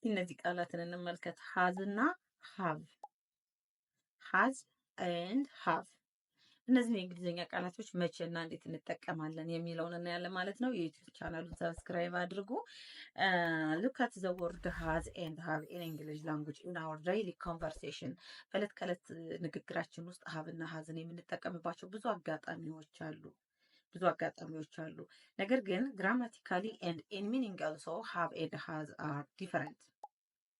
እነዚህ ቃላትን እንመልከት። ሃዝ እና ሃቭ። ሃዝ ኤንድ ሃቭ እነዚህ የእንግሊዝኛ ቃላቶች መቼ እና እንዴት እንጠቀማለን የሚለውን እናያለን ማለት ነው። የዩቲዩብ ቻናሉን ሰብስክራይብ አድርጉ። ሉክ አት ዘ ወርድ ሃዝ ኤንድ ሃቭ ኢን እንግሊሽ ላንጉጅ ኢን አወር ዴይሊ ኮንቨርሴሽን። በዕለት ከዕለት ንግግራችን ውስጥ ሃቭ እና ሃዝን የምንጠቀምባቸው ብዙ አጋጣሚዎች አሉ። ነገር ግን ግራማቲካሊ ኤንድ ኢን ሚኒንግ አልሶ ሃቭ ኤንድ ሃዝ አር ዲፈረንት፣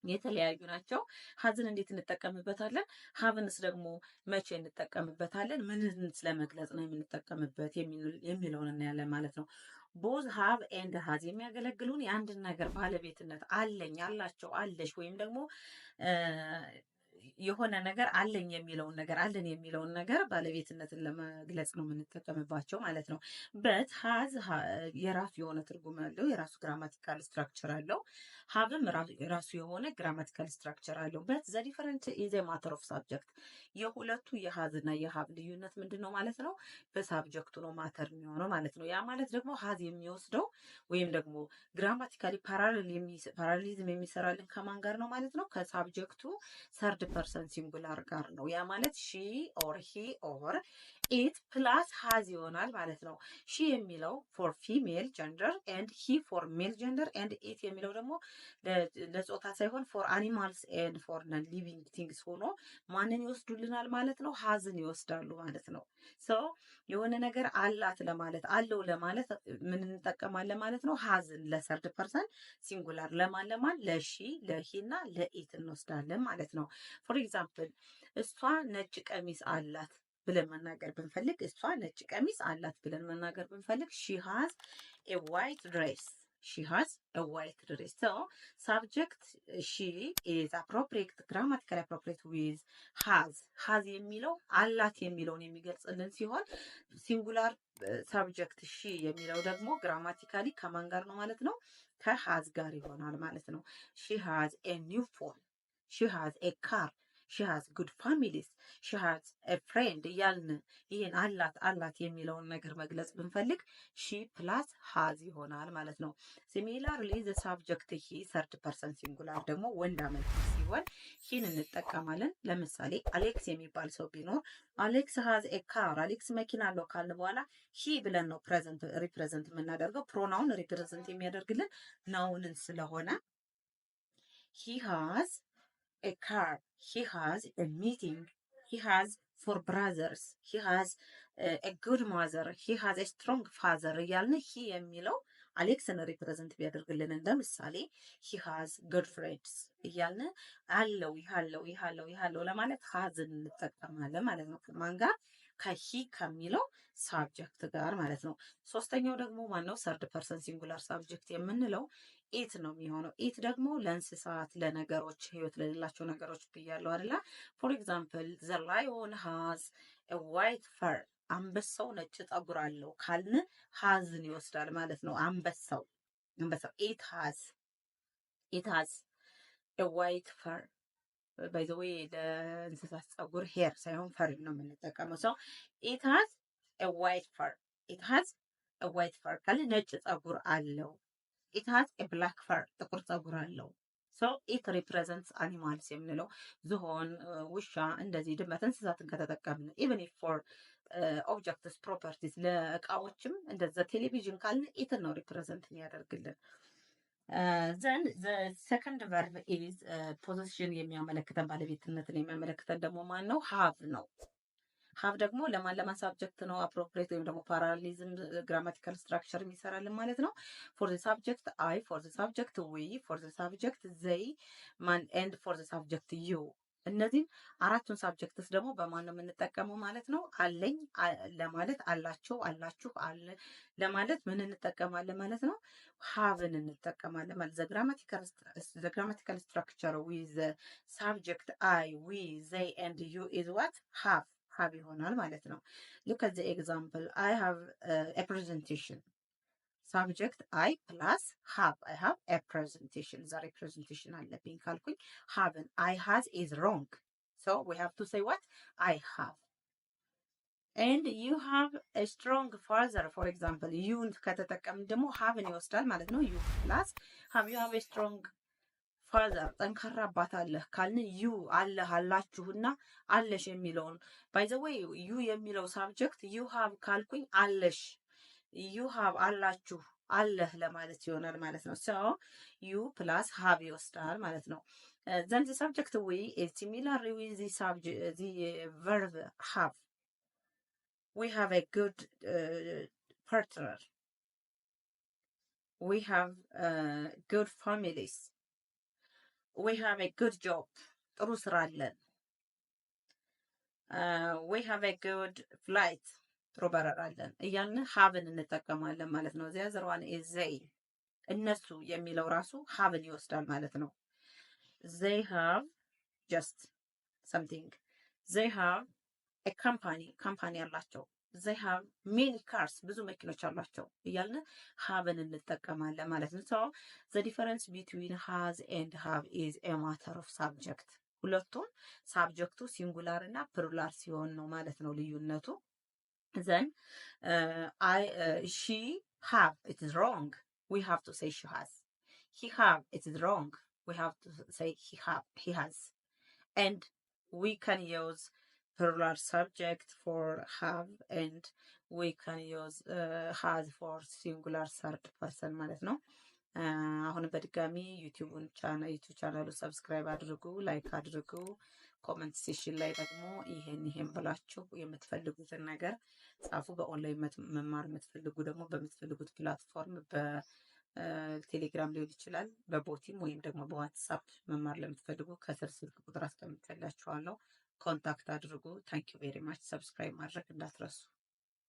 የተለያዩ ናቸው። ሃዝን እንዴት እንጠቀምበታለን? ሃቭንስ ደግሞ መቼ እንጠቀምበታለን? ምንን ስለመግለጽ ነው የምንጠቀምበት የሚለውን እናያለን ማለት ነው። ቦዝ ሃቭ ኤንድ ሃዝ የሚያገለግሉን የአንድን ነገር ባለቤትነት አለኝ፣ አላቸው፣ አለሽ ወይም ደግሞ የሆነ ነገር አለኝ የሚለውን ነገር አለን የሚለውን ነገር ባለቤትነትን ለመግለጽ ነው የምንጠቀምባቸው ማለት ነው። በት ሃዝ የራሱ የሆነ ትርጉም አለው፣ የራሱ ግራማቲካል ስትራክቸር አለው። ሃቭም የራሱ የሆነ ግራማቲካል ስትራክቸር አለው። በት ዘ ዲፈረንት ኢዝ ኤ ማተር ኦፍ ሳብጀክት። የሁለቱ የሃዝ እና የሃቭ ልዩነት ምንድን ነው ማለት ነው? በሳብጀክቱ ነው ማተር የሚሆነው ማለት ነው። ያ ማለት ደግሞ ሃዝ የሚወስደው ወይም ደግሞ ግራማቲካሊ ፓራሊዝም የሚሰራልን ከማን ጋር ነው ማለት ነው? ከሳብጀክቱ ሰርድ ፐርሰን ሲንጉላር ጋር ነው። ያ ማለት ሺ ኦር ሂ ኦር ኢት ፕላስ ሃዝ ይሆናል ማለት ነው። ሺ የሚለው ፎር ፊሜል ጀንደር ኤንድ ሂ ፎር ሜል ጀንደር ኤንድ ኢት የሚለው ደግሞ ለጾታ ሳይሆን ፎር አኒማልስ ኤንድ ፎር ነን ሊቪንግ ቲንግስ ሆኖ ማንን ይወስዱልናል ማለት ነው? ሃዝን ይወስዳሉ ማለት ነው። ሶ የሆነ ነገር አላት ለማለት አለው ለማለት ምን እንጠቀማለን ማለት ነው? ሃዝን ለሰርድ ፐርሰን ሲንጉላር ለማን ለሺ ለሂ እና ለኢት እንወስዳለን ማለት ነው። ፎር ኤግዛምፕል እሷ ነጭ ቀሚስ አላት ብለን መናገር ብንፈልግ ሺ ሃዝ ኤ ዋይት ድሬስ So subject she is appropriate, grammatically appropriate with has የሚለው አላት የሚለውን የሚገልጽልን ሲሆን ሲንጉላር ሳብጀክት ሺ የሚለው ደግሞ ግራማቲካሊ ከማን ጋር ነው ማለት ነው? ከሃዝ ጋር ይሆናል ማለት ነው። she has a new phone, she has a car, she has good families, she has a friend እያልን ይህን አላት የሚለውን ነገር መግለጽ ብንፈልግ ሺ ፕላስ ሃዝ ይሆናል ማለት ነው። ሲሚላርሊ ዘ ሳብጀክት ሂ ሰርድ ፐርሰን ሲንጉላር ደግሞ ወንድ አመልካች ሲሆን ሂን እንጠቀማለን። ለምሳሌ አሌክስ የሚባል ሰው ቢኖር አሌክስ ሃዝ ኤ ካር፣ አሌክስ መኪና አለው ካልን በኋላ ሂ ብለን ነው ሪፕሬዘንት የምናደርገው። ፕሮናውን ሪፕሬዘንት የሚያደርግልን ናውንን ስለሆነ ሂ ሃዝ a car, he has a meeting, he has 4 brothers, he has a good mother, he has a strong father እያልን ሂ የሚለው አሌክስን ሪፕሬዘንት ቢያደርግልን እንደምሳሌ he has good friends እያልን አለው ለማለት ሃዝን እንጠቀማለን ማለት ነው። ማን ጋር? ከሂ ከሚለው ሳብጀክት ጋር ማለት ነው። ሶስተኛው ደግሞ ማነው? ሰርድ ፐርሰን ሲንጉላር ሳብጀክት የምንለው ኢት ነው የሚሆነው። ኢት ደግሞ ለእንስሳት፣ ለነገሮች፣ ህይወት ለሌላቸው ነገሮች ብያለሁ አይደለ? ፎር ኤግዛምፕል ዘ ላዮን ሃዝ ኤ ዋይት ፈር፣ አንበሳው ነጭ ጠጉር አለው ካልን ሃዝን ይወስዳል ማለት ነው። አንበሳው ኢት ሃዝ ኤ ዋይት ፈር። ባይ ዘ ዌይ ለእንስሳት ፀጉር ሄር ሳይሆን ፈር ነው የምንጠቀመው። ሰው ኢት ሃዝ ኤ ዋይት ፈር ካለ ነጭ ፀጉር አለው። ኢት ሃዝ ኤ ብላክ ፈር ጥቁር ፀጉር አለው። ሶ ኢት ሪፕሬዘንትስ አኒማልስ የምንለው ዝሆን፣ ውሻ፣ እንደዚህ ድመት፣ እንስሳትን ከተጠቀምን ኢቨን ኢፍ ፎር ኦብጀክትስ ፕሮፐርቲስ ለእቃዎችም እንደዛ ቴሌቪዥን ካልን ኢትን ነው ሪፕሬዘንት የሚያደርግልን። ዘን ሰከንድ ቨርብ ኢዝ ፖዚሽን የሚያመለክተን ባለቤትነትን የሚያመለክተን ደግሞ ማን ነው? ሃቭ ነው። ሃቭ ደግሞ ለማን ሳብጀክት ነው አፕሮፕሪየት ወይም ደግሞ ፓራሊዝም ግራማቲካል ስትራክቸር የሚሰራልን ማለት ነው። ፎር ዘ ሳብጀክት አይ፣ ፎር ዘ ሳብጀክት ዊ፣ ፎር ዘ ሳብጀክት ዘይ ኤንድ ፎር ዘ ሳብጀክት ዩ። እነዚህም አራቱን ሳብጀክትስ ደግሞ በማን ነው የምንጠቀመው ማለት ነው? አለኝ ለማለት አላቸው፣ አላችሁ ለማለት ምን እንጠቀማለን ማለት ነው? ሃቭን እንጠቀማለን ማለት ዘ ግራማቲካል ስትራክቸር ዊዝ ሳብጀክት አይ ዊ ዘይ ኤንድ ዩ ኢዝ ዋት ሃቭ ይሆናል ማለት ነው። ሉክ አት ዘ ኤግዛምፕል አይ ሃቭ ኤ ፕሬዘንቴሽን ሳብጀክት አይ ፕላስ ሃቭ አይ ሃቭ ኤ ፕሬዘንቴሽን። ዛሬ ፕሬዘንቴሽን አለብኝ ካልኩኝ ሃቭን አይ ሃዝ ኢዝ ሮንግ ሶ ዊ ሃቭ ቱ ሴይ ዋት አይ ሃቭ። ኤንድ ዩ ሃቭ ኤ ስትሮንግ ፋዘር ፎር ኤግዛምፕል ዩን ከተጠቀምን ደግሞ ሃቭን ይወስዳል ማለት ነው። ዩ ፕላስ ሃቭ ዩ ሃቭ ኤ ስትሮንግ ፋዘር ጠንካራ አባት አለህ ካልን ዩ አለህ አላችሁና አለሽ የሚለውን ባይ ዘ ዌይ ዩ የሚለው ሳብጀክት ዩ ሃቭ ካልኩኝ አለሽ ዩ ሃቭ አላችሁ አለህ ለማለት ይሆናል ማለት ነው። ሶ ዩ ፕላስ ሃቭ ይወስዳል ማለት ነው። then the subject we is similar with the subject the verb have. We have a good partner. We have good families. We have a good job. ጥሩ ስራ አለን። we have a good flight. ጥሩ በረራ አለን እያልን ሀብን እንጠቀማለን ማለት ነው። the other one is they. እነሱ የሚለው ራሱ ሀብን ይወስዳል ማለት ነው። they have just something. they have a company አላቸው። they have many cars ብዙ መኪኖች አሏቸው እያልን ሀብን እንጠቀማለን ማለት ነው። so the difference between has and have is a matter of subject. ሁለቱም ሳብጀክቱ ሲንጉላር እና ፕሉራል ሲሆን ነው ማለት ነው ልዩነቱ። then she have, it is wrong, we have to say she has. he have, it is wrong, we have to say he has. and we can use plural subject for have and we can use has for singular third person ማለት ነው። አሁን በድጋሚ ዩቲዩብ ቻናሉ ሰብስክራይብ አድርጉ፣ ላይክ አድርጉ። ኮመንት ሴሽን ላይ ደግሞ ይሄን ብላችሁ የምትፈልጉትን ነገር ጻፉ። በኦንላይን መማር የምትፈልጉ ደግሞ በምትፈልጉት ፕላትፎርም በቴሌግራም ሊሆን ይችላል፣ በቦቲም ወይም ደግሞ በዋትሳፕ መማር ለምትፈልጉ ከስር ስልክ ቁጥር አስቀምጬላችኋለሁ። ኮንታክት አድርጉ። ታንክ ዩ ቬሪ ማች። ሰብስክራይብ ማድረግ እንዳትረሱ።